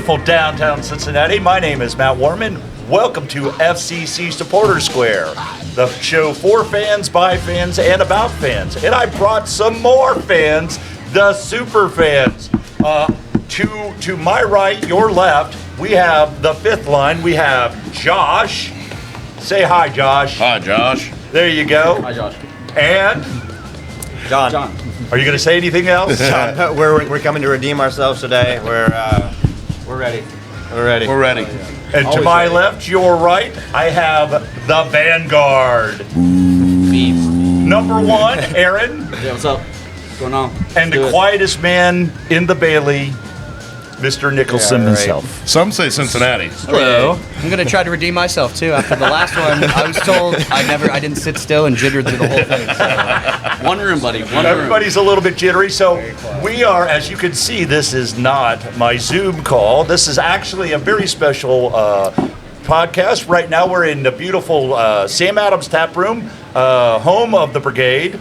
beautiful downtown Cincinnati. My name is Matt Warman. Welcome to FCC Supporter Square, the show for fans, by fans, and about fans. And I brought some more fans, the super fans. To my right, your left, we have the fifth line. We have Josh. Say hi, Josh. Hi, Josh. There you go. Hi, Josh. And John. Are you going to say anything else? We're coming to redeem ourselves today. We're ready. We're ready. We're ready. And to my left, your right, I have the Vanguard. Beef. Number one, Aaron. Yeah, what's up? What's going on? And the quietest man in the Bailey, Mr. Nicholson himself. Some say Cincinnati. Hello. I'm gonna try to redeem myself too. After the last one, I was told I didn't sit still and jittered through the whole thing. So. One room, buddy. One room. Everybody's a little bit jittery, so we are, as you can see, this is not my Zoom call. This is actually a very special podcast. Right now we're in the beautiful Sam Adams Tap Room, home of the Brigade.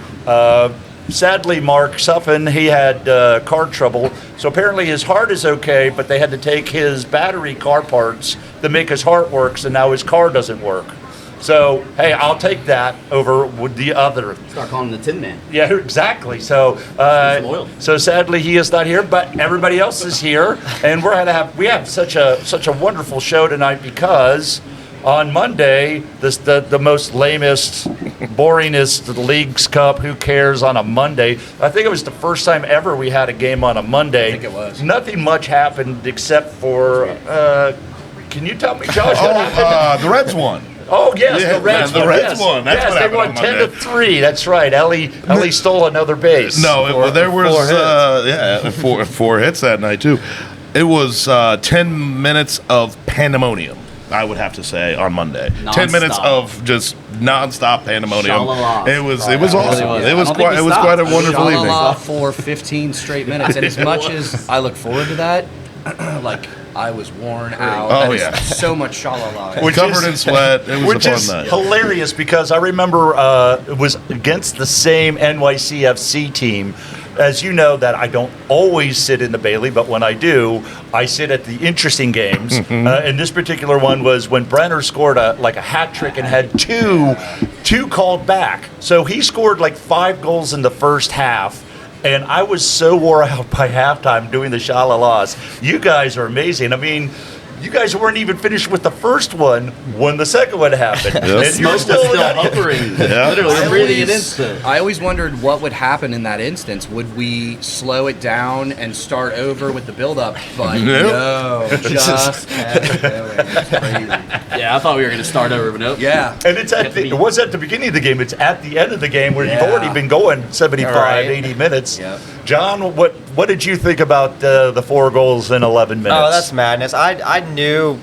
Sadly, Mark Suffin, he had car trouble, so apparently his heart is okay, but they had to take his battery car parts to make his heart work, so now his car doesn't work. So, hey, I'll take that over with the other. Start calling him the Tin Man. Yeah, exactly. So, so sadly he is not here, but everybody else is here, and we have such a wonderful show tonight because on Monday, the most lamest, boringest Leagues Cup, who cares on a Monday. I think it was the first time ever we had a game on a Monday. I think it was. Nothing much happened except for, can you tell me, Josh, what happened? The Reds won. Oh, yes, Yeah, the Reds the won. Reds Yes. won. That's yes, what they happened won on 10 Monday. to 3. That's right. Ellie stole another base. No, there was four hits that night too. It was 10 minutes of pandemonium, I would have to say, on Monday. 10 minutes of just nonstop pandemonium. Sha-la-la. It was awesome. was. It was I don't think quite we it was stopped. quite a wonderful evening. Sha-la-la for 15 straight minutes, and as much as I look forward to that, like I was worn out. Oh, That is yeah. so much sha-la-la. Covered in sweat. It was Which a is fun night. hilarious because I remember it was against the same NYCFC team. As you know, that I don't always sit in the Bailey, but when I do, I sit at the interesting games. And this particular one was when Brenner scored a hat trick and had two called back. So he scored like 5 goals in the first half. And I was so wore out by halftime doing the sha-la-las. You guys are amazing. I mean, you guys weren't even finished with the first one when the second one happened. Yep. And you're Smoke was still hovering. Yeah. Literally, I breathing it always- in. I always wondered what would happen in that instance. Would we slow it down and start over with the build-up? But no, just kept going. It's crazy. Yeah, I thought we were going to start over, but nope. Yeah. And it's it was at the beginning of the game. It's at the end of the game where you've Yeah. already been going 75, Right. 80 minutes. Yep. John, what did you think about the 4 goals in 11 minutes? Oh, that's madness. I knew.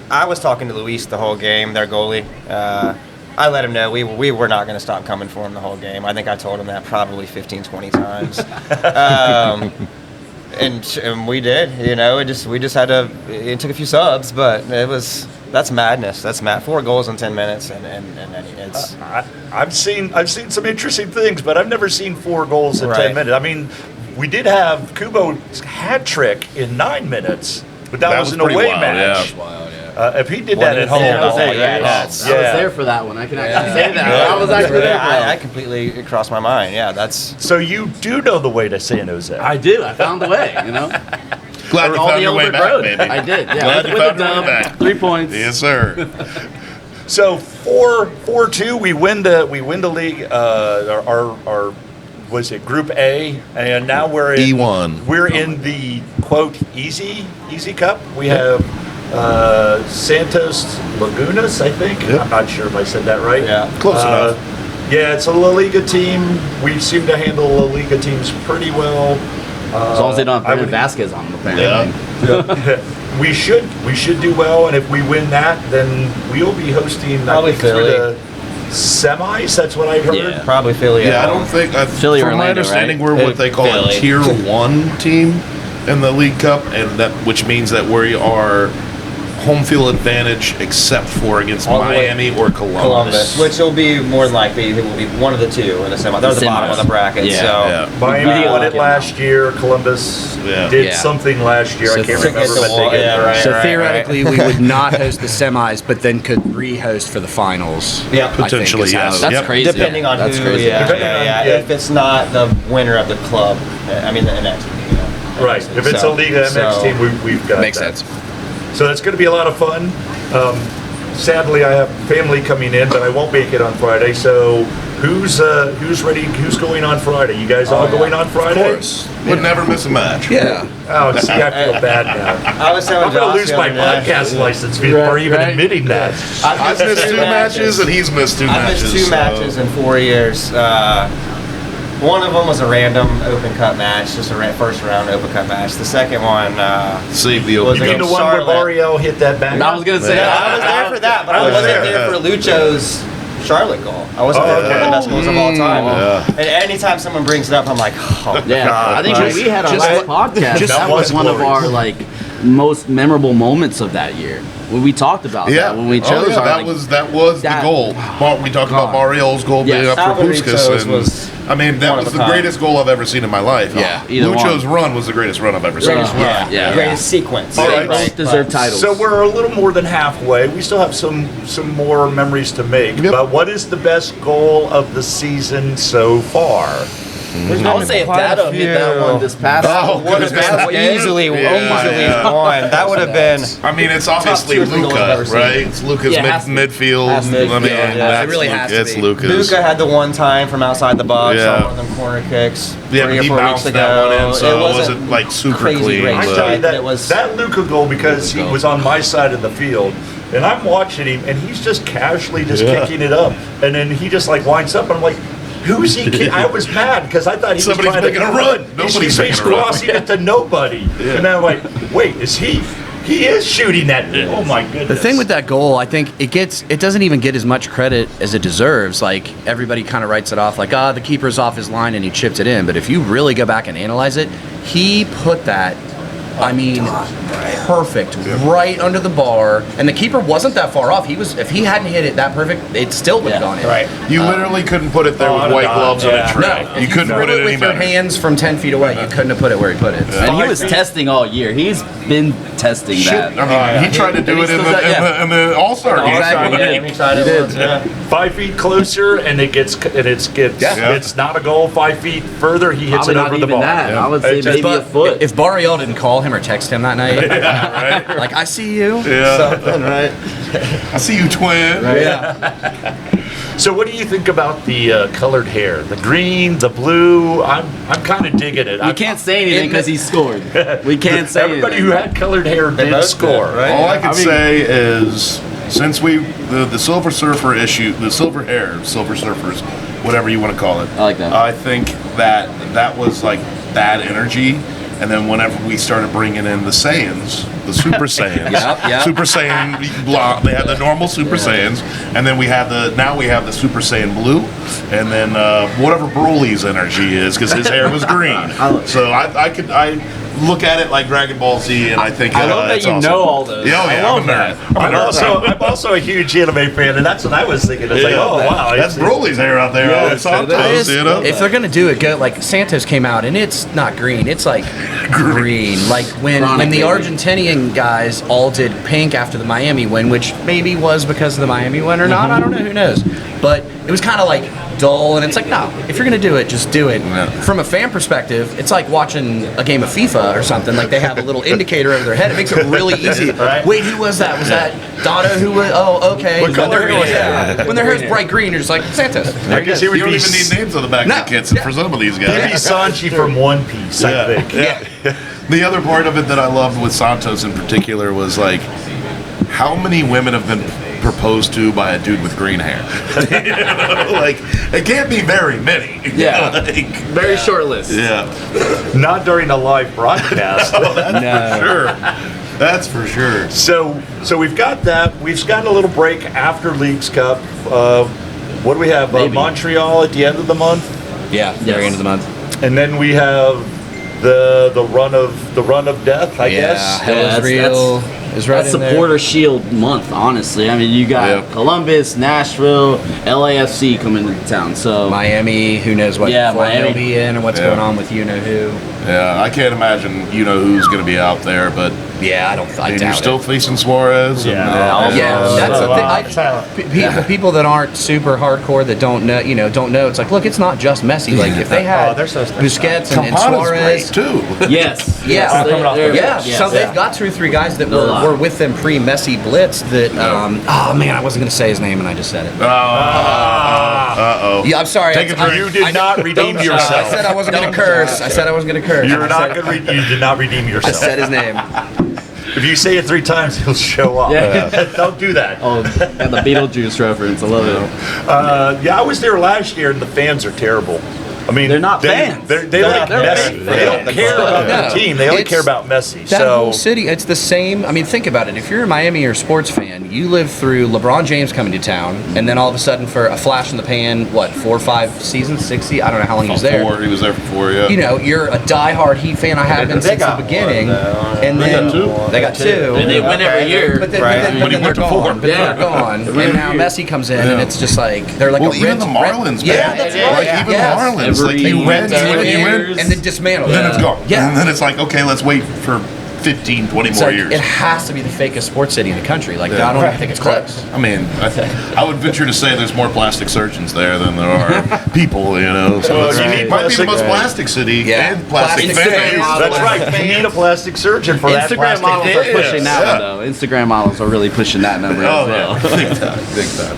I was talking to Luis the whole game, their goalie. I let him know we were not going to stop coming for him the whole game. I think I told him that probably 15, 20 times. And we did. You know, we just had to. It took a few subs, but that's madness. That's 4 goals in 10 minutes, and it's. I've seen some interesting things, but I've never seen 4 goals in 10 Right. minutes. I mean, we did have Kubo's hat trick in 9 minutes, but that was was an pretty away wild, match. yeah. If he did that at home, I was there, yeah, I was there for that one. I can actually say that. I was actually there for that I one. completely crossed my mind. Yeah, that's. So you do know the way to San Jose. I do. I found the way, you know? Glad you All found the your way Elbert back, Road. baby. I did, yeah. Glad you with found the your way dub, back. 3 points. Yes, sir. So 4-2, we win the league. Our was it Group A, and now we're in E1. We're in the quote easy cup. We have Santos Lagunas, I think. Yep. I'm not sure if I said that right. Yeah. Close enough. Yeah, it's a La Liga team. We seem to handle La Liga teams pretty well. As long as they don't have I Brandon would- Vasquez on them, apparently. Yeah. we should do well, and if we win that, then we'll be hosting Probably I think, through Philly. the semis. That's what I heard. Yeah. Probably Philly. Yeah, I don't think. Philly or from my Orlando, understanding, right? we're what they call Philly. a Tier 1 team in the League Cup, and which means that we are home field advantage except for against All the way- Miami or Columbus. Which will be more than likely, it will be one of the two in the semi. They're the bottom of the bracket, Yeah. so. Yeah. Miami won it lucky last year. Columbus Yeah. did Yeah. something last year. So I can't to remember, get the but wall- they did. yeah, right. So theoretically, we would not host the semis, but then could re-host for the finals. Yeah. I think Potentially, is how- yes. That's Yep. crazy. Depending on That's who, crazy. yeah, Depending on- yeah. yeah. If it's not the winner of the club, I mean the NX, Right. If it's a Liga MX so- team, we've got Makes that. sense. So that's going to be a lot of fun. Sadly, I have family coming in, but I won't make it on Friday. So who's ready? Who's going on Friday? You guys all yeah. going on Friday? Of course. Would never miss a match. Yeah. Oh, see, I feel bad now. I was telling I'm going Josh to lose the my other day- podcast license for even right. admitting that. I've missed two matches and he's missed two I matches. missed two so- matches in 4 years. One of them was a random Open Cup match, just a first round Open Cup match. The second one, Save the Was open. You mean the one Charlotte. where Mario hit that back? I was gonna say. I was there for that, but I wasn't there for Lucho's Charlotte goal. I wasn't there for okay. one of the best goals of all time. Yeah. And anytime someone brings it up, I'm like, oh Yeah, God. I think when we had our just- last podcast, just- that that was was one of glorious. our like most memorable moments of that year. When we talked about Yeah, that, when we chose our that like, was the that- goal. We talked about Mario's goal being Yes. up for Alvarito's Puskas, was and I mean that one was of the a kind. greatest goal I've ever seen in my life. Yeah, either Lucho's one. run was the greatest run I've ever seen. Yeah. greatest sequence. All They right. both deserve titles. So we're a little more than halfway. We still have some more memories to make. Yep. But what is the best goal of the season so far? I would say if Dado hit that one this past Would have been easily won. That would have been. I mean, it's obviously two or three goals I've Luca, ever seen. right? It's Luca's Yeah, it has to be. midfield. Has to be. I mean, Yeah, that's it really has to It's be. Luca's. Luca had the one time from outside the box Yeah. on one of them corner kicks Yeah, 3 but or he 4 weeks bounced ago. that one in, so it wasn't like super crazy clean. great. I but- tell you that It was- that Luka goal, because he was on my side of the field, and I'm watching him, and he's just casually just Yeah. kicking it up, and then he just like winds up, and I'm like, who's he kidding? I was mad because I thought he Somebody's was trying making to a run. He's Nobody's making a run. crossing it to nobody, and then I'm like, wait, is he? He is shooting that. Oh my goodness! The thing with that goal, I think it doesn't even get as much credit as it deserves. Like everybody kind of writes it off, like the keeper's off his line and he chipped it in. But if you really go back and analyze it, he put that. I mean, perfect, right under the bar, and the keeper wasn't that far off. If he hadn't hit it that perfect, it still would have gone in. Right. You literally couldn't put it there with white gloves and a tray. No, You if couldn't threw put it any with your better. hands from 10 feet away. You couldn't have put it where he put it. and he was testing all year. He's been testing that. I mean, he tried to do it in the All-Star game. Exactly. He did. 5 feet closer, and it's not a goal. 5 feet further, he hits Probably it not over the even bar. that. I would say It's just- maybe a foot. If Barriel didn't call him or text him that night, Right? like I see you. Yeah. Something, right? I see you, twin. So, what do you think about the colored hair? The green, the blue. I'm kind of digging it. We can't say anything because he scored. We can't say Everybody anything. who had colored hair did both score. did, right? All I can I mean- say is, since the Silver Surfer issue, the Silver Hair, Silver Surfers, whatever you want to call it. I like that. I think that was like bad energy. And then whenever we started bringing in the Saiyans, the Super Saiyans, Yep. Super Saiyan, blah, they had the normal Super Saiyans, and then we have the Super Saiyan Blue, and then whatever Broly's energy is, because his hair was green. So I look at it like Dragon Ball Z, and I think I love that it's you awesome. know all those. Yeah, oh, yeah, I love I'm a that. nerd. I'm a nerd. I'm also a huge anime fan, and that's what I was thinking. It's like, Yeah. oh wow, That's Broly's hair out there. Yeah, on Santos, you know? If they're gonna do it, go like Santos came out and it's not green, it's like green. Like when Chronic, the baby. Argentinian guys all did pink after the Miami win, which maybe was because of the Miami win or not. I don't know, who knows. But it was kind of like dull, and it's like, no, if you're gonna do it, just do it. Yeah. From a fan perspective, it's like watching a game of FIFA or something. Like they have a little indicator over their head. It makes it really easy. Right. Wait, who was that? Was that Dotto? Who was? Oh, okay. What color was that? When their hair's bright green, you're just like Santos. I guess he would You don't be even need names on the back No. of the kits for some of these he'd be guys. Sanji from One Piece, I think. Yeah. The other part of it that I loved with Santos in particular was like, how many women have been proposed to by a dude with green hair? You know, like, it can't be very many. Yeah. Like, Very short list. yeah. Not during a live broadcast. Sure. That's for sure. So we've got that. We've got a little break after Leagues Cup. What do we have? Maybe. Montreal at the end of the month, Yeah, very end of the month. and then we have the run of death. I guess. Hell is that's- real. is right That's in there. supporter shield month, honestly. I mean, you got Yeah. Columbus, Nashville, LAFC coming into town. So Miami, who knows what Yeah, form Miami. they'll be in and what's Yeah. going on with you know who. Yeah, I can't imagine who's going to be out there, but Yeah, I you're doubt still it. facing Suarez. Yeah. Yeah, that's the Tyler. thing. The people that aren't super hardcore that don't know. It's like, look, it's not just Messi. Like if they had they're so Busquets and Campana's Suarez, great too. yes, Yeah. coming off the they're- yeah. yes. So they've got 2 or 3 guys that were with them pre-Messi blitz. That oh man, I wasn't gonna say his name and I just said it. Uh-oh. Yeah, I'm sorry. Take a drink. You did not redeem I yourself. said I wasn't gonna curse. I said I wasn't gonna curse. You're I not said- going to you did not redeem I yourself. said his name. If you say it 3 times, he'll show up. Yeah. Don't do that. Oh, and the Beetlejuice reference. I love it. Yeah, I was there last year, and the fans are terrible. I mean, They're not they, fans. They like they're Messi. fans. They don't care about No. the team. They only It's- care about Messi. That So whole city, it's the same. I mean, think about it. If you're a Miami or sports fan, you live through LeBron James coming to town, and then all of a sudden, for a flash in the pan, 4 or 5 seasons, 60? I don't know how long he was there. 4. He was there for 4. Yeah. You know, you're a diehard Heat fan. I have been They since the got beginning, one, though. and They then got 2. they got 2. And they win every year. But then, Right. but then, But he they're went to 4. gone. But Yeah. they're gone. And now Messi comes in, and Yeah. it's just like they're like Well, a even rent, the Marlins, Yeah, man. that's Yeah, right. Like yeah. even Yes. the Marlins, Every like you win, 10 you win, you win, years. and then dismantle. then it's gone. Yeah. And then it's like, okay, let's wait for 15, 20 It's more like, years. it has to be the fakest sports city in the country. Like, Yeah. I don't even think it's close. I mean, I would venture to say there's more plastic surgeons there than there are people, So Well, it's, you need it might be the plastic- most plastic city Yeah. and plastic Plastic fans. fans. that's right. You need a plastic surgeon for that Instagram plastic models are fan. pushing that Yeah. one though. Instagram models are really pushing that number Oh as well. yeah, big time, big time.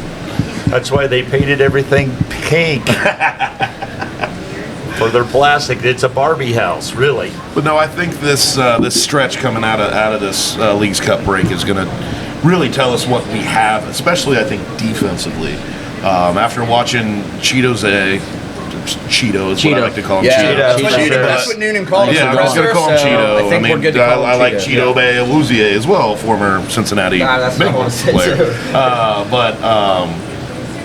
That's why they painted everything pink. For their plastic, it's a Barbie house, really. But no, I think this this stretch coming out of this Leagues Cup break is going to really tell us what we have, especially I think defensively. After watching Cheeto, is what I like to call him. Yeah, That's what Cheeto. That's what Noonan called him. Yeah, I was going to call him so Cheeto. I think we're good to call I him like Cheeto. Cheeto Bay Awuzie as well, former Cincinnati Nah, that's what I wanna say player. too.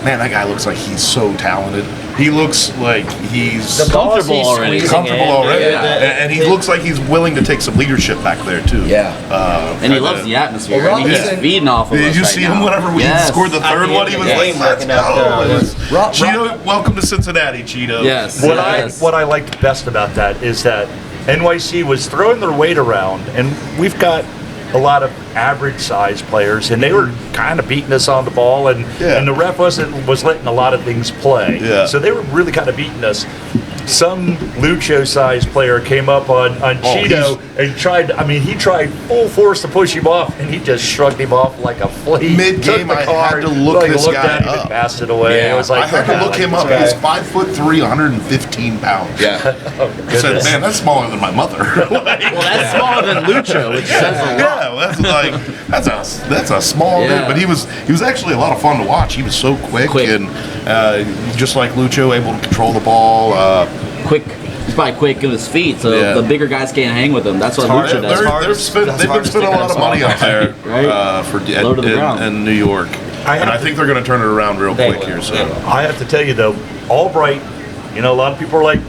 Man, that guy looks like he's so talented. He looks like he's The balls Comfortable he's already. squeezing comfortable in, already, dude, and he looks like he's willing to take some leadership back there too. Yeah. And he loves the atmosphere. Well, I mean, he's Robinson- feeding off of us Did you right see now. him whenever we Yes. scored the third the one? end He of was the like, game, "Let's looking up, go!" It was- Rob- Cheeto, welcome to Cincinnati, Cheeto. Yes. What I liked best about that is that NYC was throwing their weight around, and we've got a lot of average sized players, and they were kind of beating us on the ball, and the ref was letting a lot of things play. Yeah. So they were really kind of beating us. Some Lucho-sized player came up on Cheeto and tried. I mean, he tried full force to push him off, and he just shrugged him off like a flea. Mid-game, Took the I card, had to look this looked guy at him up. and passed it away. Yeah. It was like I had to look him up. this He's guy- 5'3", 115 pounds. Yeah. I said, man, that's smaller than my mother. Well, that's smaller than Lucho, which says a lot. Yeah, well, that's a small Yeah. dude, but he was actually a lot of fun to watch. He was so quick. And just like Lucho, able to control the ball. Quick. He's probably quick with his feet, so Yeah. the bigger guys can't hang with him. That's what hard. Lucho does. hard They've to- been that's hard to spending a stick lot in of a money small up there Right. Low to the ground. in New York, and I think they're going to turn it around real They quick will. here. So. They will. I have to tell you though, Albright, a lot of people are like,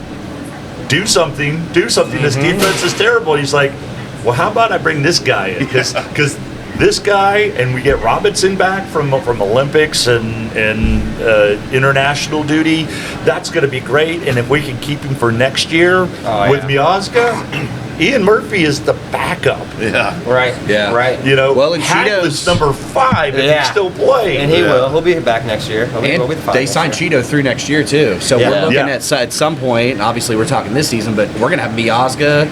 do something. This defense is terrible. He's like, well, how about I bring this guy in? Because this guy, and we get Robinson back from Olympics and international duty, that's going to be great. And if we can keep him for next year with Miazga, Ian Murphy is the backup. Yeah. Right. Yeah. Right. Well, and Hacklett's Cheeto's- number 5 if Yeah. he still plays. And he Yeah. will. He'll be back next year. He'll be And the five they next signed year. Cheeto through next year too. So Yeah. we're looking Yeah. at some point. And obviously, we're talking this season, but we're gonna have Miazga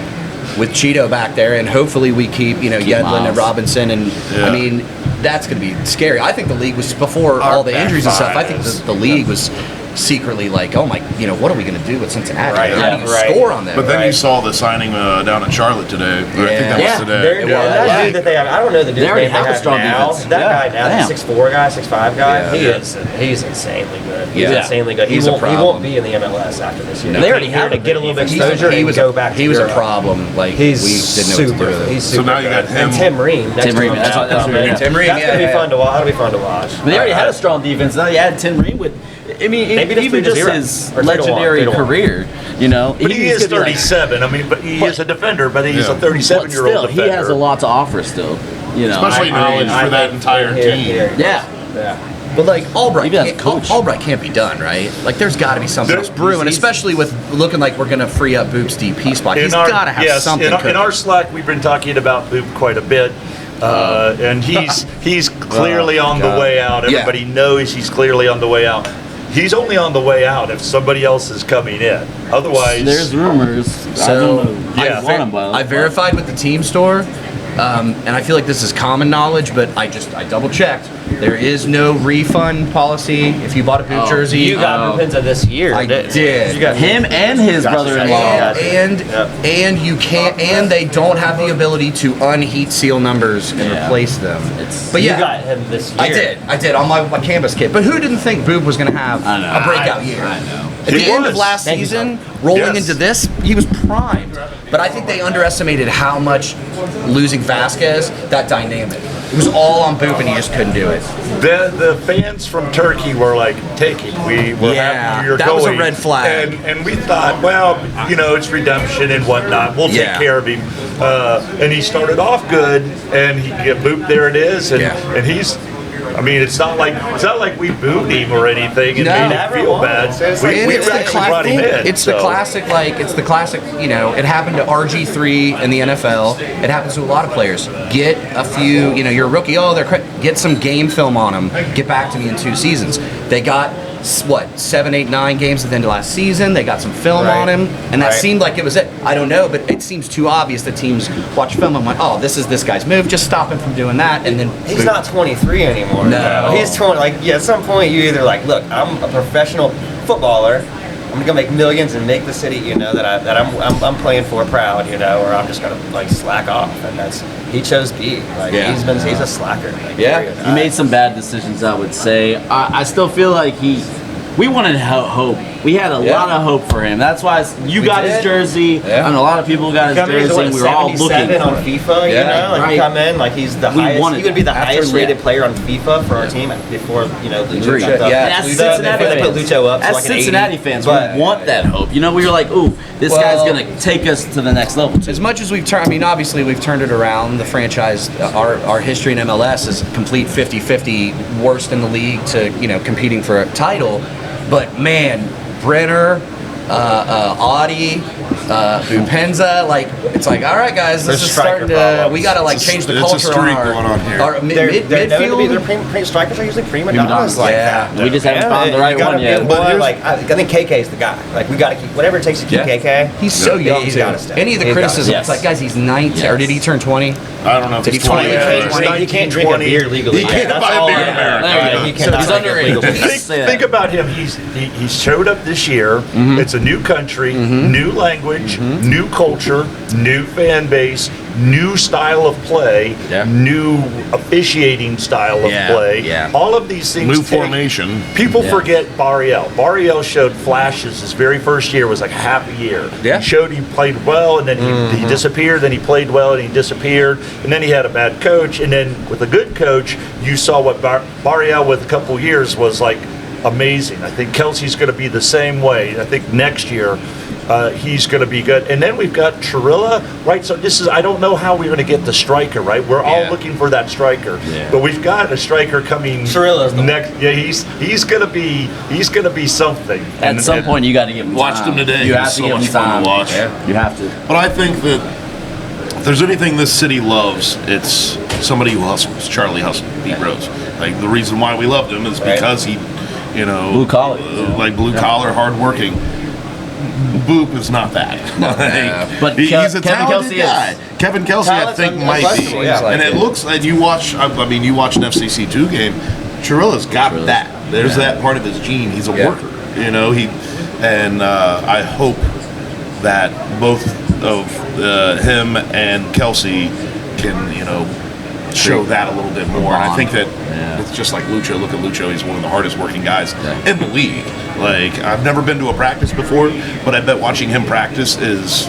with Cheeto back there, and hopefully we keep Yedlin Miles. and Robinson. And Yeah. I mean, that's gonna be scary. I think the league was before all the back injuries and stuff. I five think is- the league was secretly like, oh my, what are we gonna do with Cincinnati? Right, How do you right. score on them? But then you Right. saw the signing down in Charlotte today. Or I think that Yeah. was today. They're, It yeah, was. that dude that they have, I don't know the dude's They already name have a have strong now. defense. That Yeah. guy now, Damn. the 6'4" guy, 6'5" guy, Yeah. he's insanely good. He's Yeah. insanely good. He's he a won't problem. be in the MLS after this year. No. They already have to get a little bit of exposure and go back to He was a Europe. problem. Like He's we didn't know what to do with it. He's So super now you got good. him- And Tim Ream. next Tim to Ream, him that's now. what- that's what- Man, yeah. Tim Ream, That's yeah, gonna be yeah. fun to watch. That'll be fun to watch. They already had a strong defense. Now you add Tim Ream with, I mean, Maybe just even 3-0 just his or 3-1, legendary 3-1. career, But he is could be like- 37. I mean, but he is a defender, but he's a Yeah. but 37-year-old still, defender. he has a lot to offer still. You know, Especially knowledge for that entire team. yeah. But like Albright, Maybe as a coach. Albright can't be done, right? Like there's got to be something else brewing, especially with looking like we're gonna free up Boop's DP spot. He's got to have something. In our Slack, we've been talking about Boop quite a bit. And he's clearly on the way out. Everybody knows he's clearly on the way out. He's only on the way out if somebody else is coming in. Otherwise, There's rumors. So Yeah. I verified with the team store, and I feel like this is common knowledge, but I double checked. There is no refund policy if you bought a Boop jersey. You got Rupenza this year. I didn't did. You got Him and his brother-in-law. And you can't, and they don't have the ability to unheat seal numbers and replace them. But You yeah, got him this year. I did on my canvas kit. But who didn't think Boop was going to have I know. a breakout year? I know. At the He end of was. last Thank you, season, rolling Yes. into this, he was primed. But I think they underestimated how much losing Vasquez, that dynamic. It was all on Boop, and he just couldn't do it. the fans from Turkey were like, take him. We're happy you're that going. was a red flag. And we thought, well, it's redemption and whatnot. We'll take care of him. And he started off good, and he get Boop. There it is, and he's. I mean, it's not like we booed him or anything and made him feel bad. We actually brought him in. It's the classic, it happened to RG3 in the NFL. It happens to a lot of players. Get a few, you're a rookie, get some game film on them. Get back to me in 2 seasons. They got, 7, 8, 9 games at the end of last season. They got some film on him, and that seemed like it was it. I don't know, but it seems too obvious that teams watch film and went, oh, this is this guy's move. Just stop him from doing that, and then He's not 23 anymore. No. He's 20. At some point, you either look, I'm a professional footballer. I'm gonna make millions and make the city, that I'm playing for proud, or I'm just gonna slack off, and he chose B. He's a slacker. Period. He made some bad decisions, I would say. I still feel like we wanted hope. We had a lot of hope for him. That's why you got his jersey, and a lot of people got his jersey. And we were all looking on FIFA. right. Come in he's the highest. He would be the highest rated player on FIFA for our team before Lucho jumped up. And as Cincinnati they put fans, Lucho up to as like an Cincinnati 80. fans, But- we want that hope. We were like, ooh, this guy's gonna take us to the next level. as much as we've turned, obviously we've turned it around. The franchise, our history in MLS is complete 50-50, worst in the league to competing for a title. But man, Brenner, Audi, Bupenza, it's all right, guys, this There's is starting to. striker We got to change the it's a culture streak on going on here. our They're known to be midfield. strikers are usually prima donnas like that. We just haven't found the You right gotta one be yet. a boy, I think KK's the guy. We got to keep whatever it takes to keep KK. He's so young He's too. gotta stay. Any of the He's gotta criticisms, stay. guys, he's 19, or did he turn 20? I don't know if Did it's he 20. play? He can't drink a beer legally. He can't That's buy a all beer I in know. America. There you go. He So cannot he's drink it underage. legally. Think about him. He showed up this year. It's a new country, new language, new culture, new fan base, new style of play, new officiating style of play. Yeah. All of these things. New formation. People forget Barriel. Barriel showed flashes. His very first year was like half a year. Yeah. He showed he played well, and then he disappeared. Then he played well, and he disappeared. And then he had a bad coach. And then with a good coach, you saw what Barriel with a couple years was like amazing. I think Kelsey's going to be the same way. I think next year he's going to be good. And then we've got Chirilla, right? So I don't know how we're going to get the striker, right? We're all looking for that striker, but we've got a striker coming. Chirilla's the next. Yeah, he's going to be something. At some point, you got to give him Watched time. him today. You He have was to so give him much fun time. to watch. You have to. But I think that if there's anything this city loves, it's somebody who hustles. Charlie hustled, Pete Rose. The reason why we loved him is because he, Blue collar. blue collar, hardworking. Boop is not that. But he's a Kevin talented Kelsey guy. is. Kevin Kelsey, I Talent's think, might be. unquestionable, yeah. And it looks like you watch. You watch an FCC2 game. Chirilla's got that. There's that part of his gene. He's a worker. I hope that both of him and Kelsey can, show that a little bit more. And I think that it's just like Lucho. Look at Lucho. He's one of the hardest working guys in the league. I've never been to a practice before, but I bet watching him practice is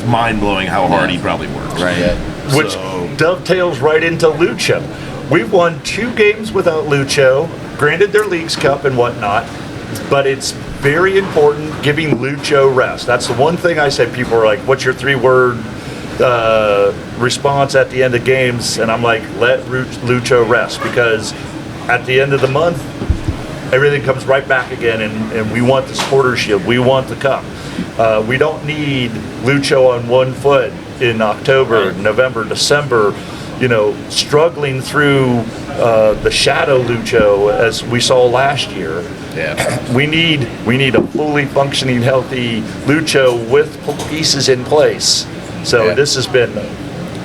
mind blowing how hard he probably works. Right. Which dovetails right into Lucho. We've won 2 games without Lucho. Granted, they're Leagues Cup and whatnot, but it's very important giving Lucho rest. That's the one thing I said. People are like, "What's your 3-word response at the end of games, and I'm like, let Lucho rest, because at the end of the month, everything comes right back again, and we want the supporter shield. We want the cup. We don't need Lucho on one foot in October, November, December, struggling through the shadow Lucho as we saw last year. Yeah. We need a fully functioning, healthy Lucho with pieces in place. So this has been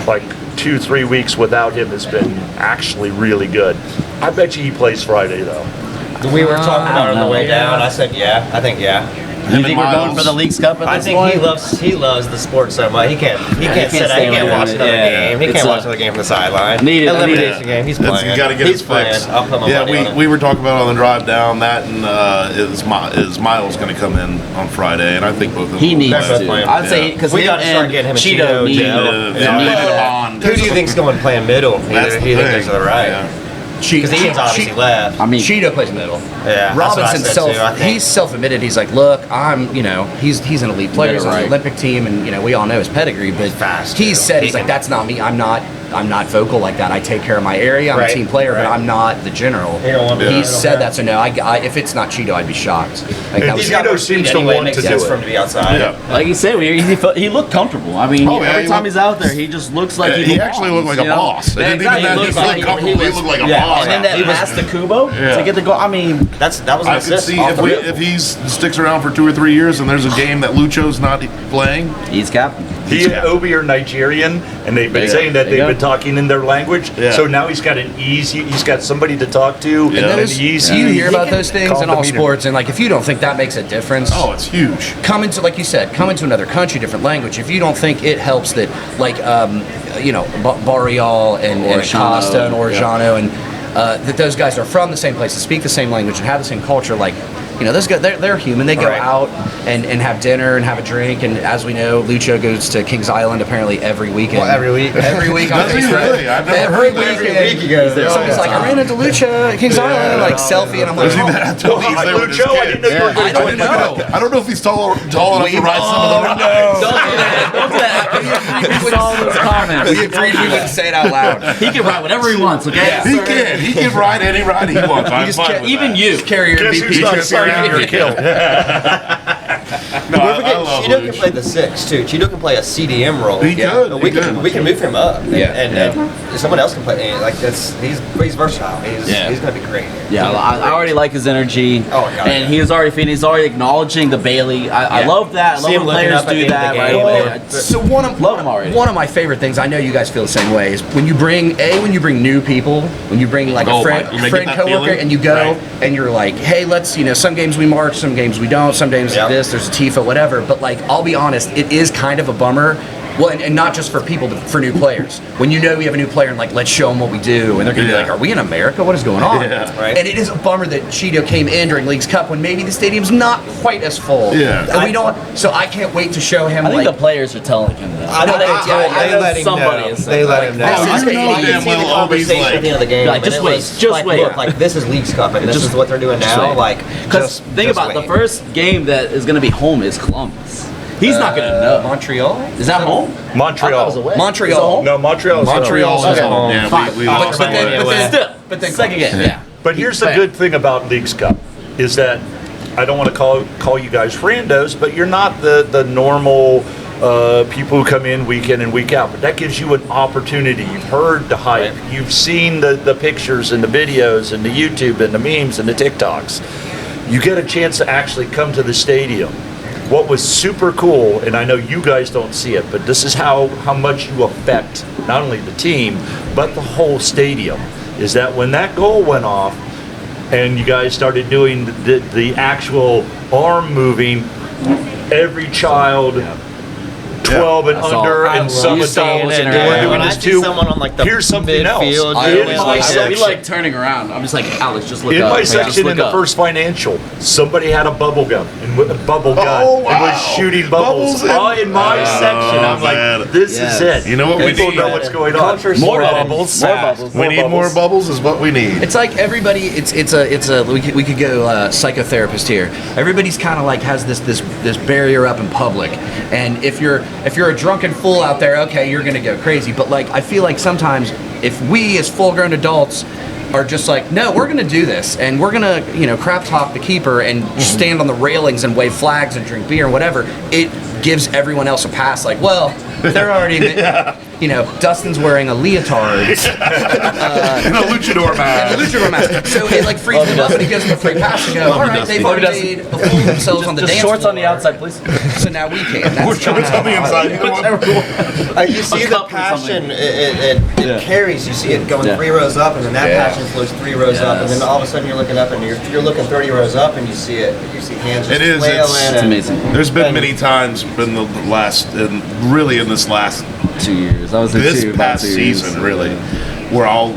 like 2-3 weeks without him has been actually really good. I bet you he plays Friday though. We were talking about it on the way down. I said, yeah. I think, yeah. You think we're going for the Leagues Cup at I this think point? he loves the sport so much. He can't sit out. He can't watch another game. He can't watch another game from the sideline. Elimination game. He's playing. You got to get his fix. I'll put my money on it. we were talking about on the drive down that, and is Miles going to come in on Friday, and I think both of them. He needs They're both to. playing. I'd say because We gotta start getting him a Cheeto need gel. need Who do you think's going playing middle? That's Who the do you think thing. goes to the right? Yeah. Because Ian's obviously left. I mean, Cheeto plays middle. Yeah, that's what I Robinson said too, I think. he's self-admitted. He's like, look, I'm, he's an elite player. He's on the Right. Olympic team, and we all know his pedigree. But Fast, he too. said, He he's like, can- that's not me. I'm not vocal like that. I take care of my area. I'm Right, a team player, but right. I'm not the general. He don't want to be He the said general. that, so no. If it's not Cheeto, I'd be shocked. Like, that was, He's got Cheeto more seems speed to anyway. It want makes to sense do for it. him to be outside. Yeah. like you said, he looked comfortable. I mean, Oh, yeah, every he time looked- he's out there, he just looks like He actually looked like a boss. It Yeah, didn't even exactly. that He he looks looked like- comfortable. He looked like a yeah, boss. And then that pass to Kubo to get the goal. I mean, That was an I could assist. see off the rip. if he sticks around for 2 or 3 years and there's a game that Lucho's not playing. he's captain. He and Obi are Nigerian, and they've been Yeah. saying that There you they've go. been talking in their language. Yeah. So now he's got he's got somebody to talk to, Yeah. and those, easy. you hear he about can those things calm in all the meter. sports, and like if you don't think that makes a difference, Oh, it's huge. come into, like you said, come into another country, different language. If you don't think it helps that, like, Barrial and Acosta and Orjano and that those guys are from the same place and speak the same language and have the same culture, like, those guys, they're human. They go Right. out and have dinner and have a drink. And as we know, Lucho goes to Kings Island apparently every weekend. Well, every week. Every week on Does he Facebook. really? I've never Every heard that. weekend. Every week he goes there. Someone's like, I ran into Lucho at Kings Island, like selfie, and I'm like, Is he oh. that tall? He's there with his Lucho, I didn't know you were kids. going I don't know. I don't know if he's tall enough to ride some of the rides. Don't do that. Don't do that. We saw those comments. We agreed we wouldn't say it out loud. He can ride whatever he wants. Okay. He can. He can ride any ride he wants. I'm just fine can't- with Even that. you. Carry your Guess who's MVP not trophy signing around. your kill? No, We're forgetting, I love Cheeto can Luch. play the 6 too. Cheeto can play a CDM role. He could. We He can could. we can move him up. And someone else can play. Like he's versatile. He's gonna be great. Yeah, I already like his energy. Oh, God, and yeah. he was already feeling. He's already acknowledging the Bailey. I Yeah. love that. I See love him when looking players up at the do end of that the right game. away. So Love him already. One of my favorite things, I know you guys feel the same way, is when you bring new people, when you bring like a Oh, friend, you may get friend that coworker, feeling. and you go Right. and you're like, hey, let's, some games we march, some games we don't, some games Yep. this, there's a TIFA, whatever. But like, I'll be honest, it is kind of a bummer. Well, and not just for people, for new players. When you know we have a new player and like, let's show them what we do, and they're gonna be Yeah. like, are we in America? What is going on? Yeah. Right. And it is a bummer that Cheeto came in during Leagues Cup when maybe the stadium's not quite as full. Yeah. And we don't. So I can't wait to show him. I think like, the players are telling him that. I know they let him somebody know. is They let him know. this is you know You can damn see the well Obi's conversation at the end of the game. Like, just and it wait, was just like, wait. Look, like this is Leagues Cup, and this is what they're doing now. wait. Like, Because think about it, the first game that is going to be home is Columbus. He's not going to know. Montreal. Is that home? Montreal. Montreal. No, Montreal. Montreal's Okay. home. Yeah, Fine. we But lost then- away. but then- Still, but then second game. Yeah. But here's the good thing about Leagues Cup is that I don't want to call you guys randos, but you're not the normal people who come in week in and week out. But that gives you an opportunity. You've heard the hype. You've seen the pictures and the videos and the YouTube and the memes and the TikToks. You get a chance to actually come to the stadium. What was super cool, and I know you guys don't see it, but this is how much you affect not only the team, but the whole stadium, is that when that goal went off and you guys started doing the actual arm moving, every child 12 and That's all. under I and love some seeing adults, it, and yeah. we're doing When I this see too. someone on like the Here's something else. midfield I In always my like We section, like turning around. I'm just like, Alex, just look in up. my Just section look in the up. first financial, somebody had a bubble gun and with a bubble gun Oh, and wow. was shooting bubbles. Bubbles In my section, I'm man. like, this Yes. is it. You know what we People need? know what's going on. Culture's More spreading. bubbles. More bubbles. We need more bubbles is what we need. It's like everybody. It's a. We could go psychotherapist here. Everybody's kind of like has this barrier up in public, and if you're if you're a drunken fool out there, okay, you're gonna go crazy. But like, I feel like sometimes if we as full-grown adults are just like, no, we're gonna do this, and we're gonna, crap talk the keeper and stand on the railings and wave flags and drink beer and whatever, it gives everyone else a pass. Like, well, they're already, Dustin's wearing a leotard and a luchador mask. So it like frees them up and he gives them a free pass to go, all right, they've already made a fool of themselves on the dance shorts floor. on the outside, please. So now we can. That's Shorts on the inside. You see the passion, it carries. You see it going 3 rows up, and then that passion flows 3 rows up, and then all of a sudden you're looking up, and you're looking 30 rows up, and you see it. You see hands just flailing. It's amazing. There's been many times in the last, in this last 2 years. I was there this too. past season, really, where I'll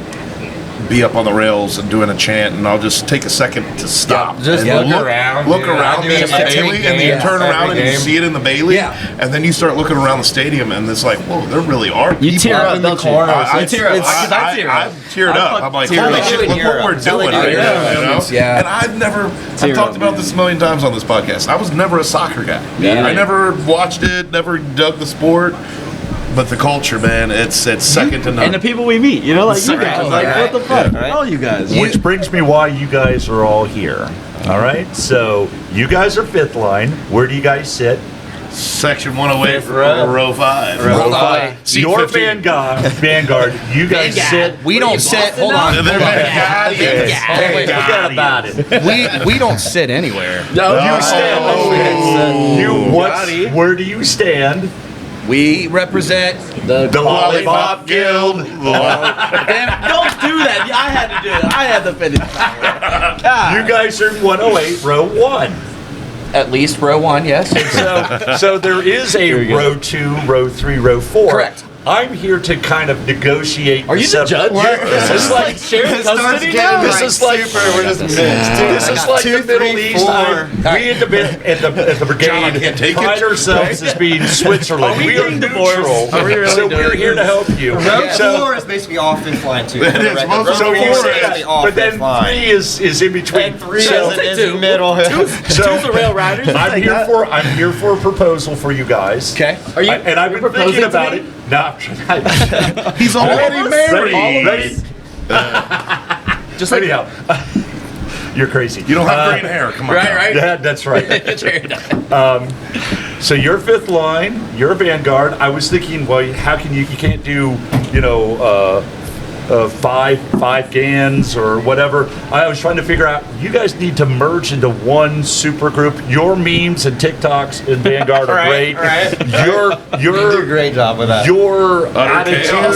be up on the rails and doing a chant, and I'll just take a second to stop. Just and look around. Look dude. around I do me it in the every Bailey, and then game, you turn around every and you game. see it in the Bailey, Yeah. and then you start looking around the stadium, and it's like, whoa, there really are people. You tear up in the don't you? corners. I tear up. I tear up. I've teared up. I'm like, tear holy up. shit, look what we're doing right now, you know? Yeah. And I've talked about this a million times on this podcast. I was never a soccer guy. Yeah. I never watched it, never dug the sport. But the culture, man, it's second to none. And the people we meet, like you guys. Like, right. what the fuck? All you guys. Which brings me why you guys are all here. All right, so you guys are fifth line. Where do you guys sit? Section 108, Fifth row. row 5. Row 5. Seat Your 15. Vanguard. You guys sit. We don't sit. Hold on. They're Forget about it. We don't sit anywhere. You stand. Where do you stand? We represent The Lollipop Guild. Damn, don't do that. I had to do it. I had to finish. You guys are in 108, row 1. at least row 1, yes. So there is a row 2, row 3, row 4. Correct. I'm here to kind of negotiate. Are you the judge? This is like sharing custody now? This is like we're just mixed. This is like the Middle East. We at the brigade pride ourselves as being Switzerland. Are we are getting divorced? neutral, Are we really so doing we're here to help you. Row So- 4 is basically all fifth line too. It is. Row So So 4 you is say basically that, all but then fifth line. 3 is in between. And 3 So- is middle. Two's the rail riders. I'm here for a proposal for you guys. Okay. Are you? And I've been proposing thinking to about me? it. No, He's already married. ready? Just like Anyhow, you're crazy. You don't have green hair. Come on. now. right. Yeah, that's right. So you're fifth line. You're a Vanguard. I was thinking, well, how can you can't do, five GANs or whatever. I was trying to figure out, you guys need to merge into one super group. Your memes and TikToks in Vanguard are great. You do a Your great job with that. your Utter attitude. chaos.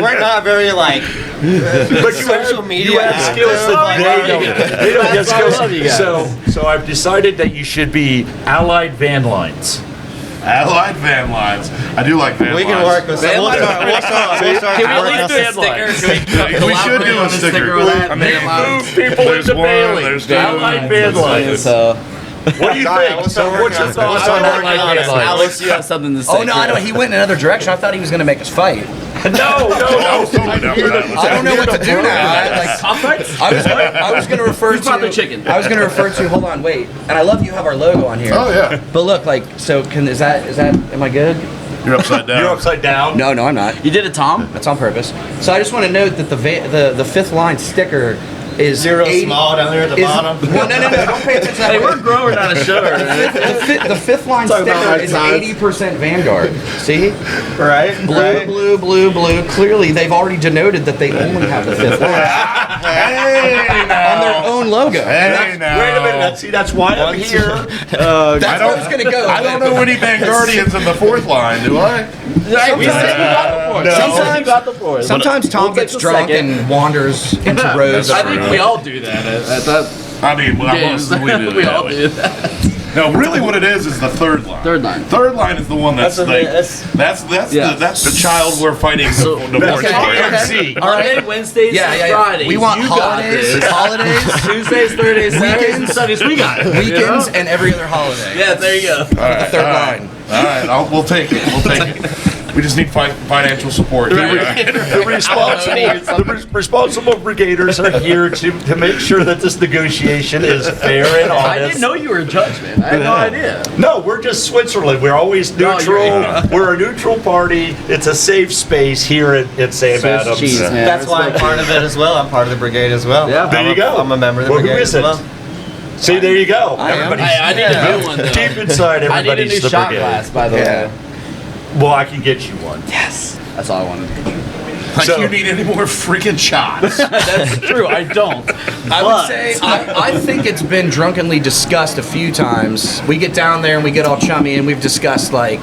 We're not very like But you social have, media you have active. skills that they don't. They don't have That's why I skills. love you guys. So I've decided that you should be allied van lines. Allied van lines. I do like van lines. We can work with some. We'll start Can we at working least on do a some sticker? lines. Can We should do a sticker. with that? I mean, Move people There's into one, Bailey. there's two. Allied van lines. So, What do you Alright, think? we'll start What's your working on it. thoughts We'll on start working allied on van it. lines? Alex, you have something to say. Oh no, I know. He went in another direction. I thought he was going to make us fight. No. Totally down for that. I don't know what to do now. Top fights? I was going to refer Who's brought the to chicken? I was going to refer to. Hold on, wait. And I love you have our logo on here. Oh, yeah. But look, like, so is that? Am I good? You're upside down. You're upside down. No, I'm not. You did it, Tom? That's on purpose. So I just want to note that the fifth line sticker is Zero 80 small down there at the is- bottom. Well, no. Don't pay attention to that. Hey, we're growing on a show. The fifth line Talking about sticker hard is times. 80% Vanguard. See? Right? Blue. Clearly, they've already denoted that they only have the fifth line Hey, on now. their own logo. Hey, now. Wait a minute. That's why I'm here. That's where I was gonna go. I don't know any Vanguardians in the fourth line, do I? Sometimes Tom We'll take gets the drunk second. and wanders into rows. I think we all do that at that I mean, well, games. we do it We that all way. do that. No, really, what it is the third line. Third line. Third line is the one that's That's like the- Yeah. that's the child we're fighting the more RMC. Monday, Wednesdays, and Fridays. We want you got holidays, this. holidays, Tuesdays, Thursdays, Saturdays, and Sundays. We got it. weekends, and every other holiday. Yeah, there you go. The third line. All right, we'll take it. We'll take it. We just need financial support. The responsible brigaders are here to make sure that this negotiation is fair and honest. I didn't know you were a judge, man. I had no idea. No, we're just Switzerland. We're always neutral. We're a neutral party. It's a safe space here at Sam Swiss Adams. cheese, man. That's why I'm part of it as well. I'm part of the brigade as well. Yeah. There you go. I'm a member of the Well, who brigade as isn't? well. See, there you go. I need a new one, though. Deep inside, I need a everybody's new the shot brigade. glass, by the way. Well, I can get you one. Yes. That's all I wanted. Like So- you need any more freaking shots. That's true. I don't. I would say I think it's been drunkenly discussed a few times. We get down there and we get all chummy and we've discussed like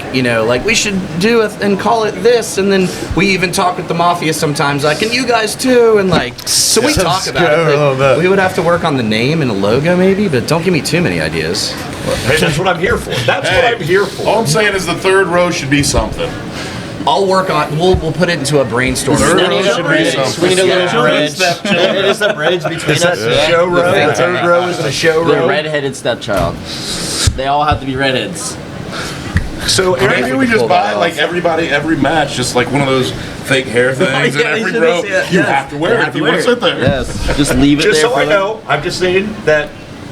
we should do it and call it this, and then we even talk with the mafia sometimes like, and you guys too, and like so we talk about it. But we would have to work on the name and a logo maybe, but don't give me too many ideas. Hey, that's what I'm here for. That's what I'm here for. All I'm saying is the third row should be something. I'll work on. We'll put it into a brainstorm. Third We row need should be a something. little bridge. It is a bridge between Is that us. the show row? The third row is the show The row. redheaded stepchild. They all have to be redheads. So, Maybe Aaron, we just pull buy that like everybody every match, just like one of those fake hair things in Yeah, they every should row. see it. You Yes. have to wear it if you want to sit there. Yes. Just leave it just there so for I them. know, I'm just saying that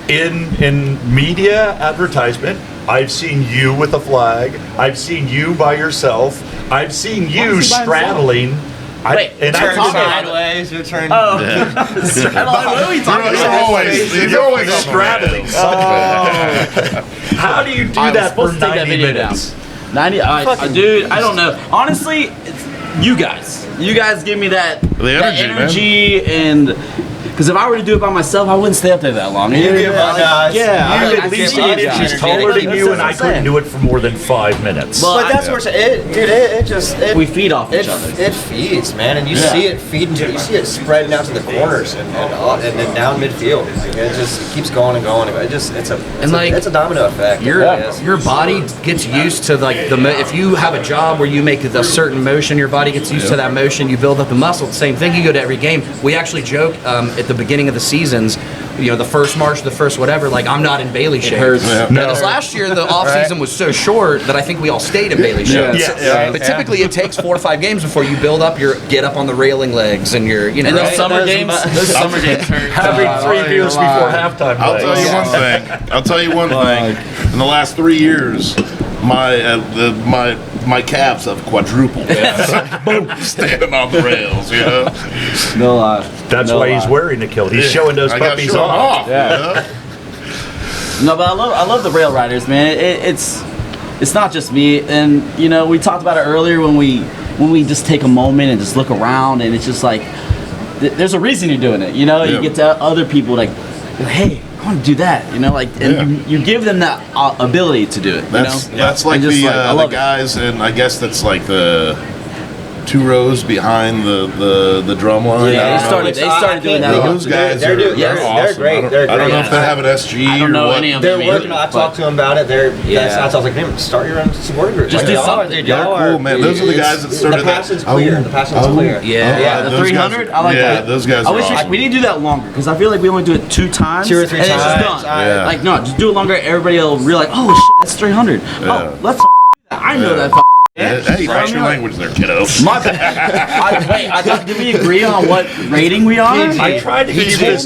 in media advertisement, I've seen you with a flag. I've seen you by yourself. I've seen you is he by straddling. Wait, and turn I talking Sideways, you're turning. Oh. What are we talking about? You're always straddling something. How do you do I was that for supposed to take that 90 video minutes? down. 90, dude, I don't know. Honestly, it's you guys. You guys give me that energy, man. energy and. Because if I were to do it by myself, I wouldn't stay up there that long. You give up, guys. Yeah, You I at least see need you it. guys. She's taller than you, and I That's what I'm couldn't do it for more than 5 minutes. Well, But that's where it just We feed off each it, other. it feeds, man, and you Yeah. see it feeding to. You see it spreading out to the corners and then down midfield. Like, it just keeps going and going. It's a domino effect. Your It really is. your body gets used to like if you have a job where you make a certain motion, your body gets used to that motion. You build up the muscle. The same thing. You go to every game. We actually joke at the beginning of the seasons. The first March, the first whatever. Like I'm not in Bailey shape. hurts. Because last year the off season was so short that I think we all stayed in Bailey shape. Yes. But typically it takes 4 or 5 games before you build up your get up on the railing legs and your And those right? summer games, those summer games hurt. Having 3 beers before halftime. I'll tell you one thing. I'll tell you one thing. In the last 3 years, my calves have quadrupled. Standing on the rails, No lie. That's No why he's lie. wearing the kilt. He's showing those I got puppies shown off. Yeah. No, but I love the rail riders, man. It's not just me, and we talked about it earlier when we just take a moment and just look around, and it's just like there's a reason you're doing it. You get to other people like, hey, I want to do that. And you give them that ability to do it. That's like And just I the love it. guys, and I guess that's like the 2 rows behind the drum line. Yeah, I they don't know. started doing that. Those guys They're are doing- they're they're awesome. great. I don't, They're I don't know great. if they have an SG I don't or know what. any of They're them working. I talked to them about it. I was like, "Hey, start your own support group. Just Like, do y'all are- something. dude, They're y'all are- cool, man. Those are the guys that started The that. passion's clear. The passion's clear. Yeah. The those 300, guys- I like yeah, that. those guys I are wish awesome. we need to do that longer because I feel like we only do it 2 times, 2 or 3 and it's just times. done. Yeah. Like no, just do it longer. Everybody will realize, oh shit, that's 300. Yeah. Oh, let's do that. I know that. Hey, watch your language there, kiddo. My bad. I thought, did we agree on what rating we are? I tried to keep this.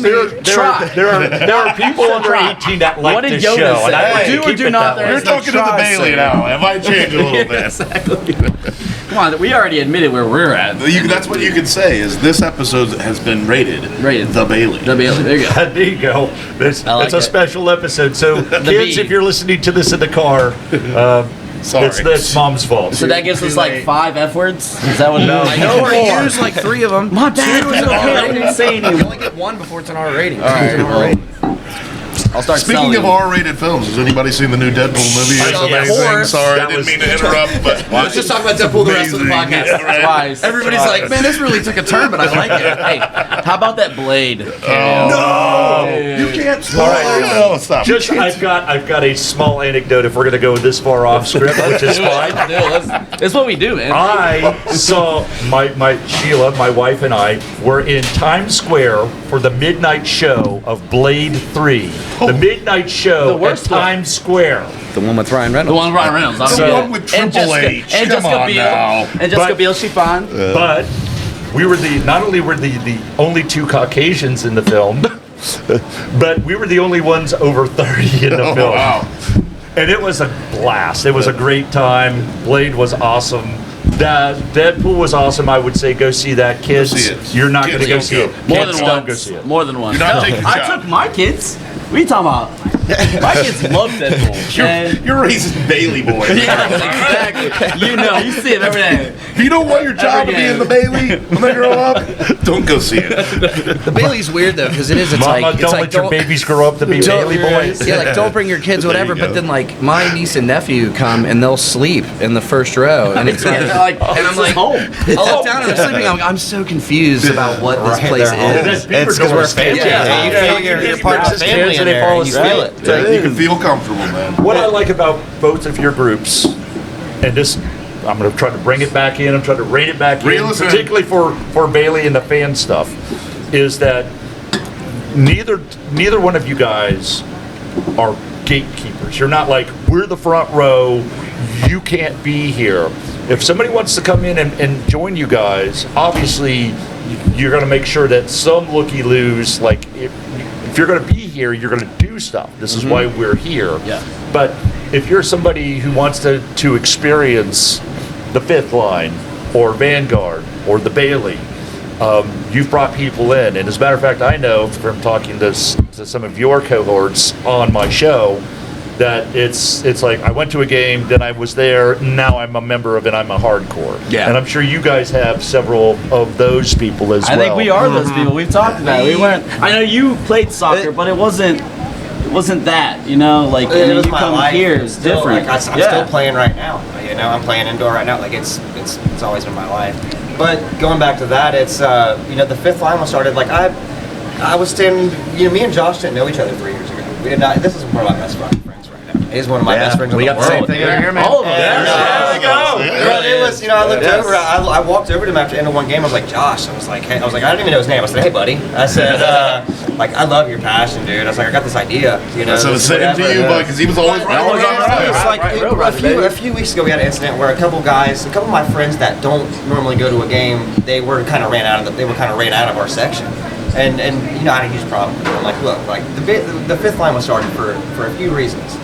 Try. There are people under 18 that like What did this Yoda show, say? and I like Do to or keep do it not, that way. there You're is no talking to the try, Bailey sir. now. It might change a little bit. Exactly. Come on, we already admitted where we're at. That's what you can say. Is this episode has been rated the Bailey. The Bailey. There you go. There you go. It's like a it. special episode. So, kids, bee. if you're listening to this in the car, Sorry. it's mom's fault. So that gives us like 5 F words. Is that what? No, I know we use like 3 of them. My bad. It's okay. I didn't say You anything. only get 1 before it's an R rating. All right. Well, I'll start Speaking selling. of R-rated films, has anybody seen the new Deadpool movie? It's Of amazing. course. Sorry, I That didn't was- mean to interrupt, but Let's just talk about Deadpool the rest of the amazing. podcast. Yeah, right. Twice. Everybody's like, man, this really took a turn, but I like it. Hey, how about that blade? You can't spoil it. No, stop. I've got a small anecdote if we're going to go this far off script, which is fine. That's what we do, man. I saw my Sheila, my wife, and I were in Times Square for the midnight show of Blade 3. The midnight show The worst at one. Times Square. The one with Ryan The Reynolds. one with Ryan Reynolds. The obviously. one with And Triple Jessica- H. And Come Jessica on Biel. now. And Jessica But- Biel, she fine. But we were not only were the only two Caucasians in the film, but we were the only ones over 30 in the Oh, film. wow. And it was a blast. It was a great time. Blade was awesome. Deadpool was awesome. I would say go see that, kids. see it. You're not Kids, going to go don't see go. it. More Kids, than don't go once. see it. More than once. You're not taking I shots. took my kids. What are you talking about? My kids love Deadpool. And You're raising Bailey boys. yeah, exactly. You know, you see him every day. If you don't want your child to be in the Bailey when they grow up, don't go see it. The Bailey's weird though because it's Mama, like it's don't like let your babies grow up to be don't- Bailey boys. Yeah, like don't bring your kids, There you whatever. go. But then like my niece and nephew come and they'll sleep in the first row, and it's like, and I'm like, home. I look down and I'm sleeping. I'm so confused about what this Right, place they're home. is. It's because we're family. Yeah. You feel you're part of the family in they there. fall and you asleep. feel it. It's like You can feel comfortable, man. What I like about both of your groups, and this, I'm going to try to bring it back in. I'm trying to rein it back Reel in, us in. particularly for Bailey and the fan stuff, is that neither one of you guys are gatekeepers. You're not like, we're the front row, you can't be here. If somebody wants to come in and join you guys, obviously you're going to make sure that some looky-loos, like if you're going to be here, you're going to do stuff. This is why we're here. Yeah. But if you're somebody who wants to experience the Fifth Line or Vanguard or the Bailey, you've brought people in. And as a matter of fact, I know from talking to some of your cohorts on my show that it's like I went to a game, then I was there, now I'm a member of it, I'm a hardcore. Yeah. And I'm sure you guys have several of those people as I well. think we are those people. We've talked about it. We weren't. I know you played soccer, but it wasn't that. You know, like and It then was you my come life. here, It's it's still, different. Like, I'm still playing right now. You know, I'm playing indoor right now. Like it's always been my life. But going back to that, it's the Fifth Line was started. Like I was standing. You know, me and Josh didn't know each other 3 years ago. We did not. This is one of my best friends right now. He's one of my best friends in the world. All of them. There we go. But it was, I looked over, I walked over to him after the end of one game. I was like, Josh. I was like, I didn't even know his name. I said, hey, buddy. I said, I love your passion, dude. I was like, I got this idea. You know, So this same to whatever. you, because he was always right. Well, Always it's on the like a few weeks ago we had an incident where a couple of my friends that don't normally go to a game, they were kind of ran out of our section. And I had a huge problem with it. I'm like, look, like the Fifth Line was started for a few reasons.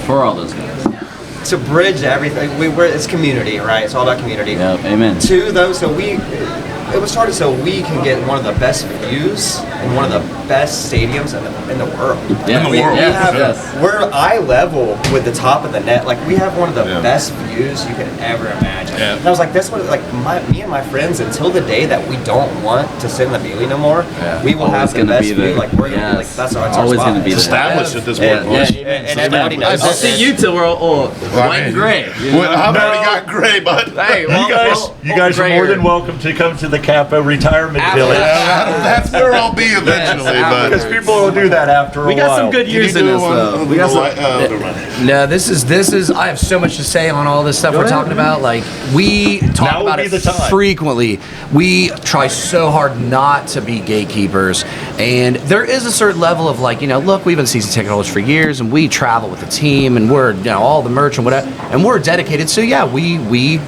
For all those guys. To bridge everything, it's community, right? It's all about community. Yep. Amen. Two, though, it was started so we can get one of the best views and one of the best stadiums in the world. Yeah. In the world, yes. We're eye level with the top of the net. Like we have one of the Yeah. best views you could ever imagine. Yeah. And I was like, that's what me and my friends, until the day that we don't want to sit in the Bailey no more, we will Always have the gonna best be view. there. Like we're gonna be like Yes. that's our Always spot. gonna be It's there. established at this Yeah, point, yeah. boys. And everybody knows. I'll see you till we're all white and gray. You know? Well, I've already got gray, bud. Hey, You guys are more than welcome to come to the Capo Retirement Village. That's where I'll be eventually, but Because people will do that after a We while. got some good years in this though. We got some. No, this is. I have so much to say on all this stuff we're talking about. Like we Now talk would about be it the time. frequently. We try so hard not to be gatekeepers, and there is a certain level of like, look, we've been season ticket holders for years, and we travel with the team, and we're all the merch and whatever, and we're dedicated. So yeah, we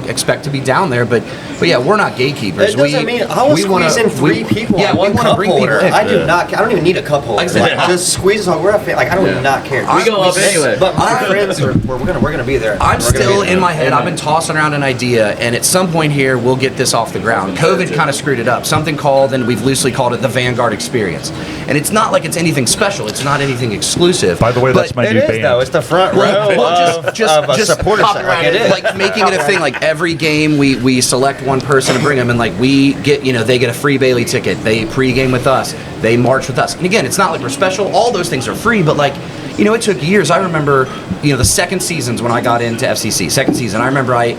expect to be down there, but yeah, we're not gatekeepers. It doesn't mean I will squeeze in three people. Yeah, on one we want to cup bring holder. people in. I do not. I don't even need a cup holder. Exactly. Like, just squeeze us all. We're a fan. Like I don't not care. We go up anyway. But my friends are. We're gonna be there. I'm We're gonna still be there. in my head. I've been tossing around an idea, and at some point here, we'll get this off the ground. COVID kind of screwed it up. Something called, and we've loosely called it the Vanguard Experience. And it's not like it's anything special. It's not anything exclusive. By the way, that's But- my It new is band. though. It's the front row Well, of a supporter center. Like it is. like making it a thing. Like every game, we select one person to bring them, and like we get, they get a free Bailey ticket. They pregame with us. They march with us. And again, it's not like we're special. All those things are free, but like. It took years. I remember, the second seasons when I got into FCC. Second season, I remember I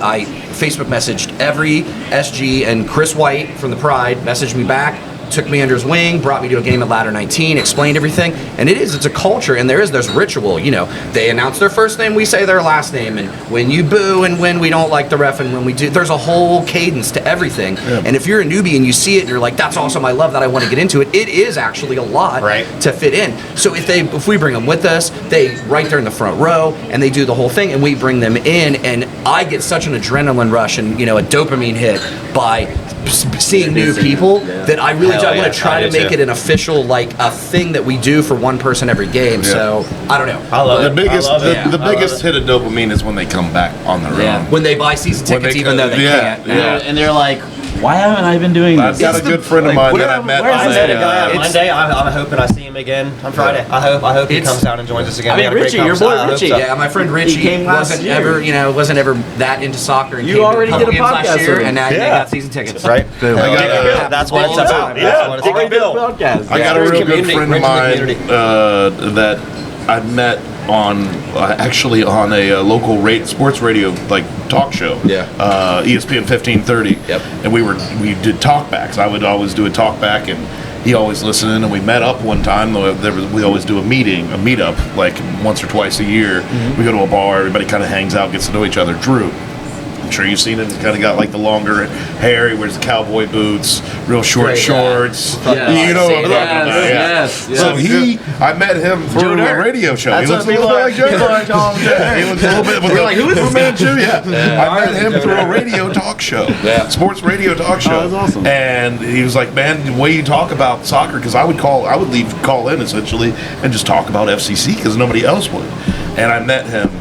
Facebook messaged every SG, and Chris White from the Pride messaged me back. took me under his wing, brought me to a game at Ladder 19, explained everything. And it's a culture, and there's ritual. You know, they announce their first name, we say their last name, and when you boo and when we don't like the ref and when we do, there's a whole cadence to everything. Yeah. And if you're a newbie and you see it and you're like, that's awesome, I love that, I want to get into it, it is actually a lot to fit in. So if we bring them with us, they right there in the front row, and they do the whole thing, and we bring them in, and I get such an adrenaline rush and, you know, a dopamine hit by seeing new people that I really do. I want to try to make it an official, like a thing that we do for one person every game. So I don't know. I love it. The biggest hit of dopamine is when they come back on their own. When they buy season tickets, even though they can't. And they're like, why haven't I been doing this? I've got a good friend of mine that I met. I met a guy on Monday. I'm hoping I see him again on Friday. I hope he comes down and joins us again. I mean, Richie, your boy Richie. Yeah, my friend Richie wasn't ever that into soccer. And you already did a podcast last year, and now they got season tickets. Right? That's what it's about. Yeah, Dig a Bill. I got a real good friend of mine that I met on actually on a local sports radio talk show. ESPN 1530. Yep. And we did talkbacks. I would always do a talkback, and he always listened in. And we met up one time. We always do a meetup like once or twice a year. Mm-hmm. We go to a bar. Everybody kind of hangs out, gets to know each other. Drew, I'm sure you've seen him. He's kind of got like the longer hair. He wears the cowboy boots, real short shorts. Yeah. You know what I'm talking about. Yes. So I met him through a radio show. He looks a little bit like Joe Dirt. He was a little bit. We're like, who is this man too? Yeah. I met him through a radio talk show. Sports radio talk show. Oh, that's awesome. And he was like, man, the way you talk about soccer, because I would call in essentially and just talk about FCC because nobody else would. And I met him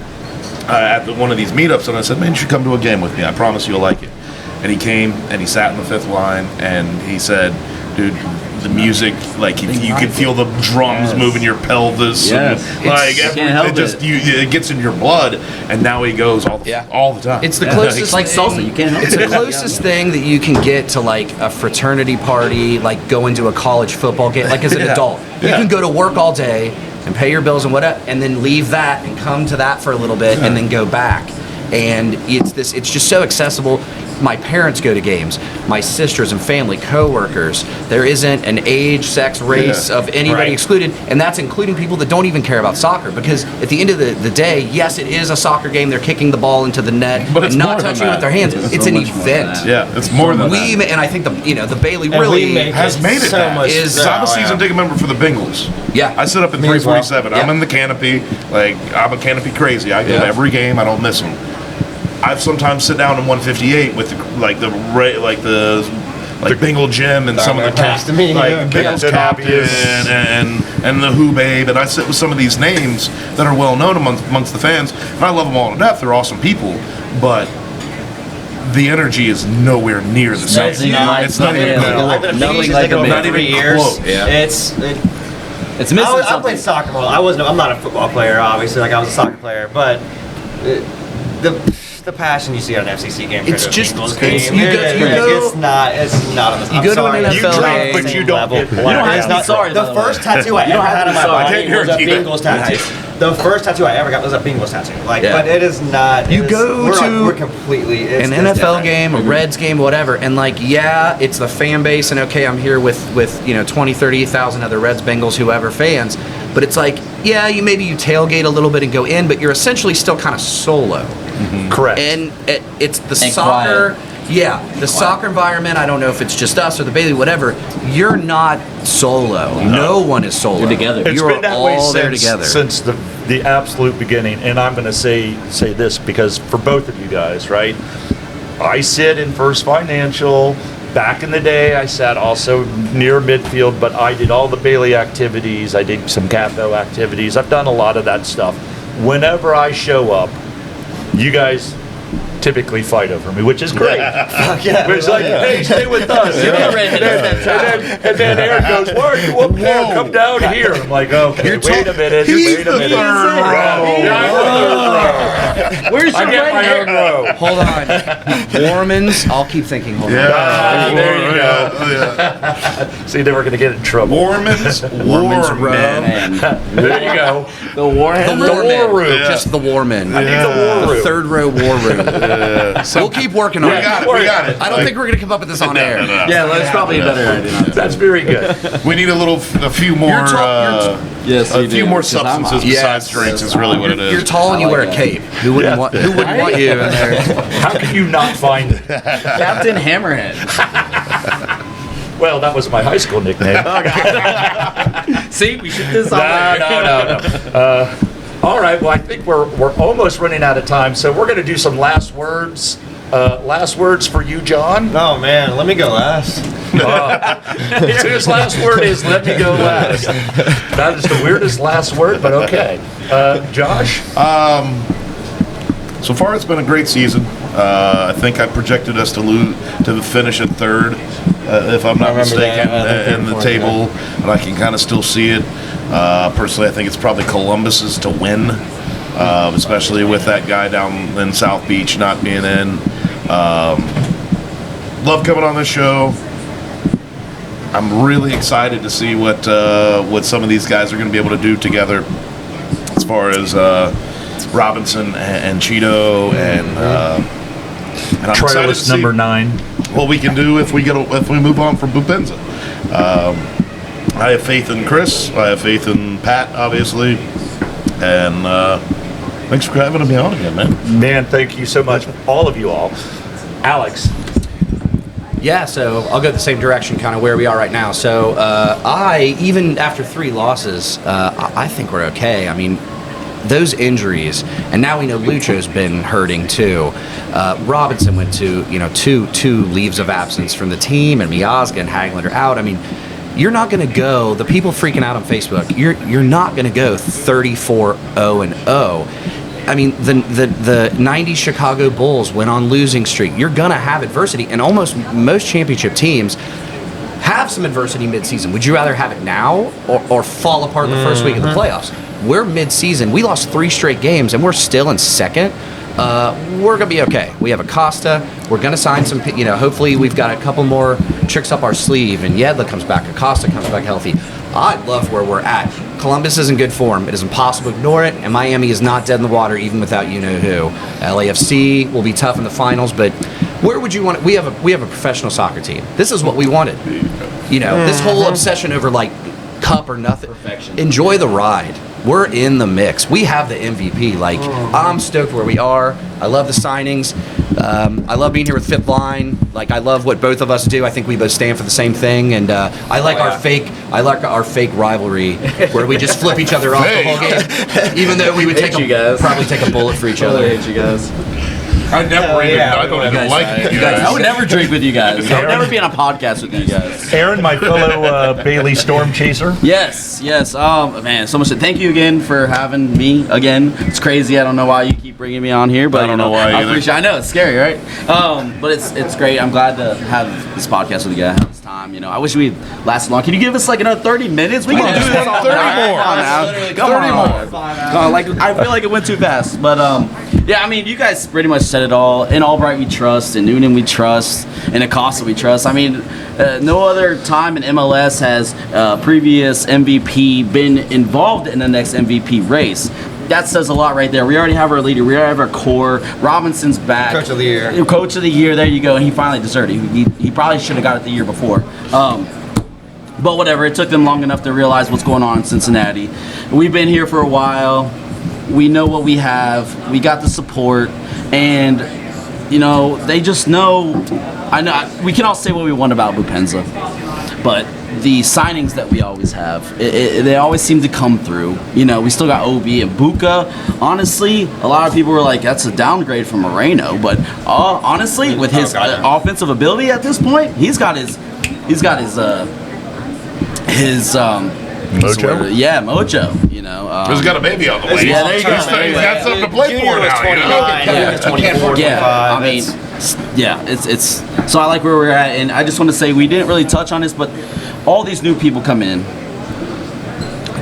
at one of these meetups, and I said, man, you should come to a game with me. I promise you'll like it. And he came, and he sat in the fifth line, and he said, dude, the music, like you can feel the drums moving your pelvis. Yes. And, like it gets in your blood, and now he goes all the time. It's the closest like salsa. You can't help It's the closest thing that you can get to like a fraternity party, like going to a college football game, like as an adult. You can go to work all day and pay your bills and whatever, and then leave that and come to that for a little bit and then go back. And it's just so accessible. My parents go to games, my sisters and family, co-workers. There isn't an age, sex, race of anybody excluded, and that's including people that don't even care about soccer, because at the end of the day, yes, it is a soccer game. They're kicking the ball into the net and not touching it with their hands. It's an event. Yeah, it's more than that. And I think the Bailey really has made it so much. I'm a season ticket member for the Bengals. Yeah. I sit up at 347. I'm in the canopy. Like, I'm a canopy crazy. I go to every game. I don't miss them. I've sometimes sit down in 158 with the Bengal Jim and some of the Bengals captain and the Who Babe, and I sit with some of these names that are well known amongst the fans, and I love them all to death. They're awesome people, but the energy is nowhere near the same. It's not even not even years. Yeah. It's missing something. I played soccer. I'm not a football player, obviously. Like I was a soccer player, but the passion you see at an FCC game. It's just it's not on the. You go to an NFL game, but you don't get You don't have to be sorry. The first tattoo I ever had on my body was a Bengals tattoo. The first tattoo I ever got was a Bengals tattoo. But it is not. We're completely an NFL game, a Reds game, whatever, and it's the fan base, and okay, I'm here with 20, 30,000 other Reds, Bengals, whoever fans, but it's like, yeah, you tailgate a little bit and go in, but you're essentially still kind of solo. Mm-hmm. Correct. And it's the soccer. Quiet. Yeah, the soccer environment, I don't know if it's just us or the Bailey, whatever, you're not solo. No one is solo. You're together. It's You're been that all way there together. since the absolute beginning, and I'm going to say this because for both of you guys, right? I sit in First Financial. Back in the day, I sat also near midfield, but I did all the Bailey activities. I did some Capo activities. I've done a lot of that stuff. Whenever I show up, you guys typically fight over me, which is great. It's like, hey, stay with us. And then Aaron goes, why are you up there? Come down here. I'm like, okay, wait a minute. He's the third row. Where's I your get my own row. Hold on. Mormons, I'll keep thinking. Hold on. There you go. See, they were going to get in trouble. Mormons row. There you go. The war The war room. Just the war men. I need the war room. The third row war room. We'll keep working on We it. got it. We got it. I don't think we're gonna come up with this on air. Yeah, that's probably a better idea. That's very good. We need a few more, Yes, a you few do, more 'cause I'm substances Yes. besides drinks. Is really what it is. You're tall and you wear a cape. Who wouldn't want you in there? How can you not find it? Captain Hammerhead. Well, that was my high school nickname. See, we should do this on No. All right. Well, I think we're almost running out of time, so we're going to do some last words. Last words for you, John. Oh man, let me go last. His last word is "let me go last." That is the weirdest last word, but okay. Josh. So far, it's been a great season. I think I projected us to finish at third, if I'm not remember mistaken, that. in the table, and I can kind of still see it. Personally, I think it's probably Columbus's to win, especially with that guy down in South Beach not being in. Love coming on this show. I'm really excited to see what some of these guys are going to be able to do together, as far as Robinson and Cheeto and I'm excited to Trialist see number 9. what we can do if we move on from Bupenza. I have faith in Chris. I have faith in Pat, obviously, and thanks for having me on again, man. Man, thank you so much, all of you all. Alex. Yeah, so I'll go the same direction, kind of where we are right now. So even after 3 losses, I think we're okay. I mean, those injuries, and now we know Lucho's been hurting too. Robinson went to two leaves of absence from the team, and Miazga and Hagelin are out. I mean, you're not going to go. The people freaking out on Facebook, you're not going to go 34-0-0. I mean, the 90 Chicago Bulls went on losing streak. You're going to have adversity, and almost most championship teams have some adversity midseason. Would you rather have it now or fall apart the first week of the playoffs? We're midseason. We lost 3 straight games, and we're still in second. We're going to be okay. We have Acosta. We're going to sign some, hopefully we've got a couple more tricks up our sleeve, and Yedla comes back. Acosta comes back healthy. I love where we're at. Columbus is in good form. It is impossible to ignore it, and Miami is not dead in the water even without you-know-who. LAFC will be tough in the finals, but where would you want it? We have a professional soccer team. This is what we wanted. This whole obsession over, cup or nothing. Perfection. Enjoy the ride. We're in the mix. We have the MVP. I'm stoked where we are. I love the signings. I love being here with Fifth Line. I love what both of us do. I think we both stand for the same thing. And I like our fake rivalry where we just flip each other off the whole game. Even though we would probably take a bullet for each other. I hate you guys. I don't even like you guys. I would never drink with you guys. I would never be on a podcast with you guys. Aaron, my fellow Bailey Storm Chaser. Yes. Man, so much. Thank you again for having me again. It's crazy. I don't know why you keep bringing me on here, but I don't know why either. I know it's scary, right? But it's great. I'm glad to have this podcast with you guys. Have this time. I wish we lasted long. Can you give us another 30 minutes? We can do this all 30 night. more. Come on. I feel like it went too fast, but yeah. I mean, you guys pretty much said it all. In Albright we trust, in Noonan we trust, in Acosta we trust. I mean, no other time in MLS has previous MVP been involved in the next MVP race. That says a lot right there. We already have our leader. We already have our core. Robinson's back. Coach of the year. Coach of the year. There you go. And he finally deserved it. He probably should have got it the year before. But whatever. It took them long enough to realize what's going on in Cincinnati. We've been here for a while. We know what we have. We got the support. And, they just know. I know we can all say what we want about Bupenza, but the signings that we always have, they always seem to come through. We still got OB and Buka. Honestly, a lot of people were like, that's a downgrade from Moreno. But honestly, with his offensive ability at this point, he's got his Mojo? Yeah, mojo. He's got a baby on the way. Yeah, there you go. He's got something to play for now. I mean, it's so I like where we're at, and I just want to say we didn't really touch on this, but all these new people come in,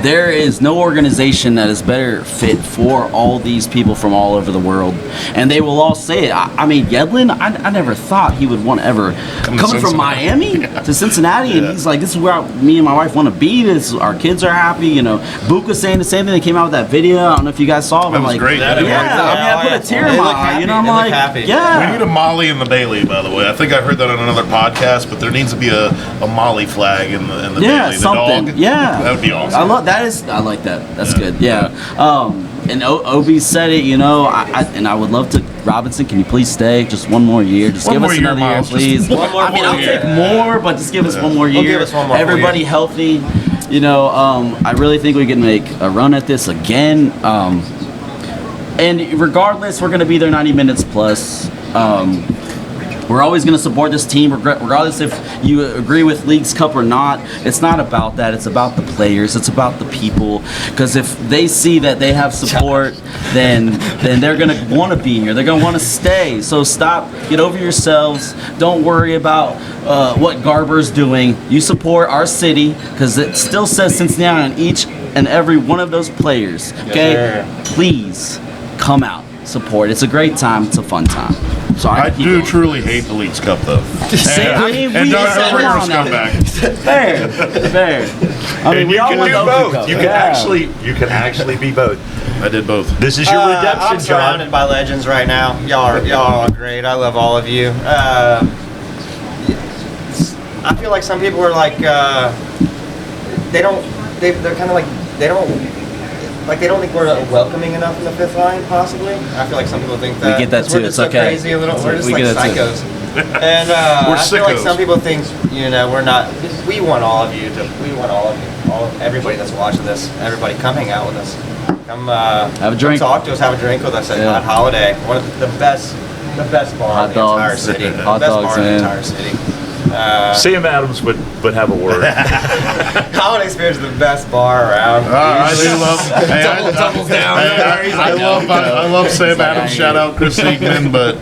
there is no organization that is better fit for all these people from all over the world, and they will all say it. I mean, Yedlin, I never thought he would want to ever coming from Miami to Cincinnati, and he's like, this is where me and my wife want to be. Our kids are happy. You know, Buka's saying the same thing. They came out with that video. I don't know if you guys saw it. That was great. Yeah, I mean, I put a tear in my eye. You know, I'm like, yeah. We need a Molly in the Bailey, by the way. I think I heard that on another podcast, but there needs to be a Molly flag in the Bailey. The something. dog. Yeah, that would be awesome. I like that. That's good. Yeah. And Obi said it. You know, I would love to. Robinson, can you please stay just one more year? Just give us another year, please. I'll take more, but just give us one more year. Give us one more Everybody year. healthy. You know, I really think we can make a run at this again. And regardless, we're going to be there 90 minutes plus. We're always going to support this team, regardless if you agree with Leagues Cup or not. It's not about that. It's about the players. It's about the people. Because if they see that they have support, then they're going to want to be here. They're going to want to stay. So stop. Get over yourselves. Don't worry about what Garber's doing. You support our city, because it still says Cincinnati on each and every one of those players. Okay? Yes, Please come out. Support. It's a great time. It's a fun time. So I do truly hate the Leagues Cup, though. And Doug Herbert you're a scumbag. Fair. I mean, And you all can want do the both. Cup. You can actually be both. I did both. This is your I'm redemption, surrounded John. by legends right now. Y'all are great. I love all of you. I feel like some people are like they're kind of like they don't think we're welcoming enough in the fifth line. Possibly, I feel like some people think that. We get that 'cause we're too. just It's okay. Crazy, a little. We're just We like get that too. psychos. And We're I feel like sickos. some people think we're not. We want all of you to. We want all of you, everybody that's watching this, everybody come hang out with us. Come have a drink. Come talk to us. Have a drink with us at Hot Holiday. One of the best bar Hot in the entire dogs. city. Hot best dogs, bar in the man. entire city. Sam Adams would have a word. Holiday Spirit's the best bar around. I do love. Doubles down. I love Sam Adams. Shout out Chris Siegman, but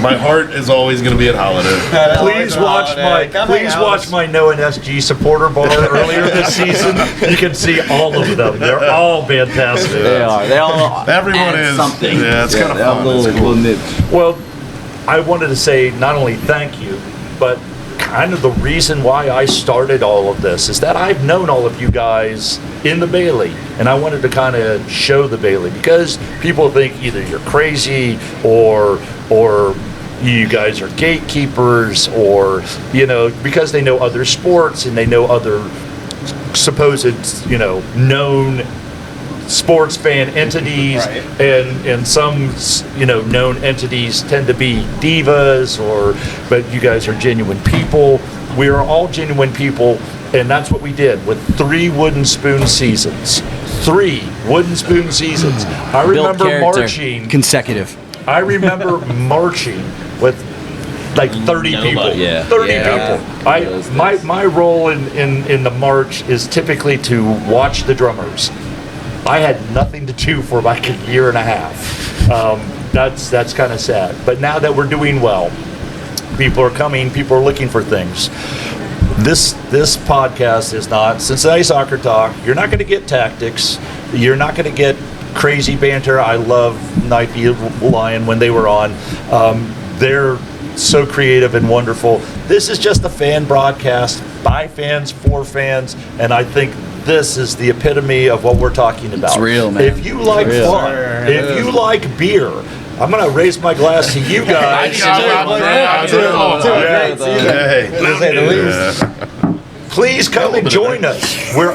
my heart is always going to be at Holiday. Please watch my No and SG supporter bar earlier this season. You can see all of them. They're all fantastic. They are. They all. Everyone add is. something. Yeah, it's kind of they have fun. little, It's cool. little niche. Well, I wanted to say not only thank you, but kind of the reason why I started all of this is that I've known all of you guys in the Bailey, and I wanted to kind of show the Bailey, because people think either you're crazy or you guys are gatekeepers, or because they know other sports and they know other supposed known sports fan entities, Right. and some known entities tend to be divas, but you guys are genuine people. We are all genuine people, and that's what we did with 3 Wooden Spoon seasons. 3 Wooden Spoon seasons. I remember character. marching. Consecutive. I remember marching with like 30 people. Yeah. 30 Yeah. people. My role in the march is typically to watch the drummers. I had nothing to do for like a year and a half. That's kind of sad. But now that we're doing well, people are coming, people are looking for things. This podcast is not Cincinnati Soccer Talk. You're not going to get tactics. You're not going to get crazy banter. I love Nike Lion when they were on. They're so creative and wonderful. This is just a fan broadcast by fans for fans, and I think this is the epitome of what we're talking about. It's real, man. If you like real. fun, if you like beer, I'm gonna raise my glass to you guys. Please come and join us. We're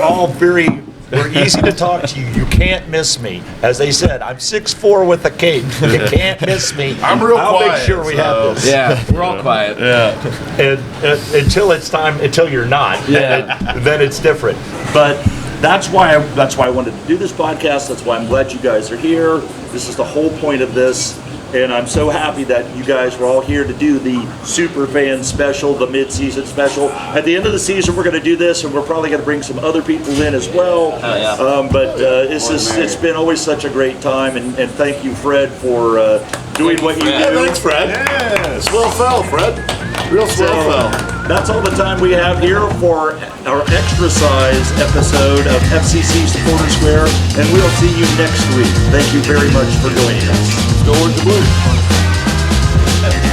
easy to talk to you. You can't miss me. As they said, I'm 6'4" with a cape. You can't miss me. I'm real I'll quiet, make sure we have this. Yeah, we're all quiet. And until you're not. Yeah. Then it's different. But that's why I wanted to do this podcast. That's why I'm glad you guys are here. This is the whole point of this. And I'm so happy that you guys were all here to do the super fan special, the mid-season special. At the end of the season, we're going to do this, and we're probably going to bring some other people in as well. But it's been always such a great time, and thank you, Fred, for doing what you do. Thanks, Fred. Yeah, swell fell, Fred. Real swell fell. That's all the time we have here for our extra size episode of FCC's Corner Square, and we'll see you next week. Thank you very much for joining us. Go with the blue.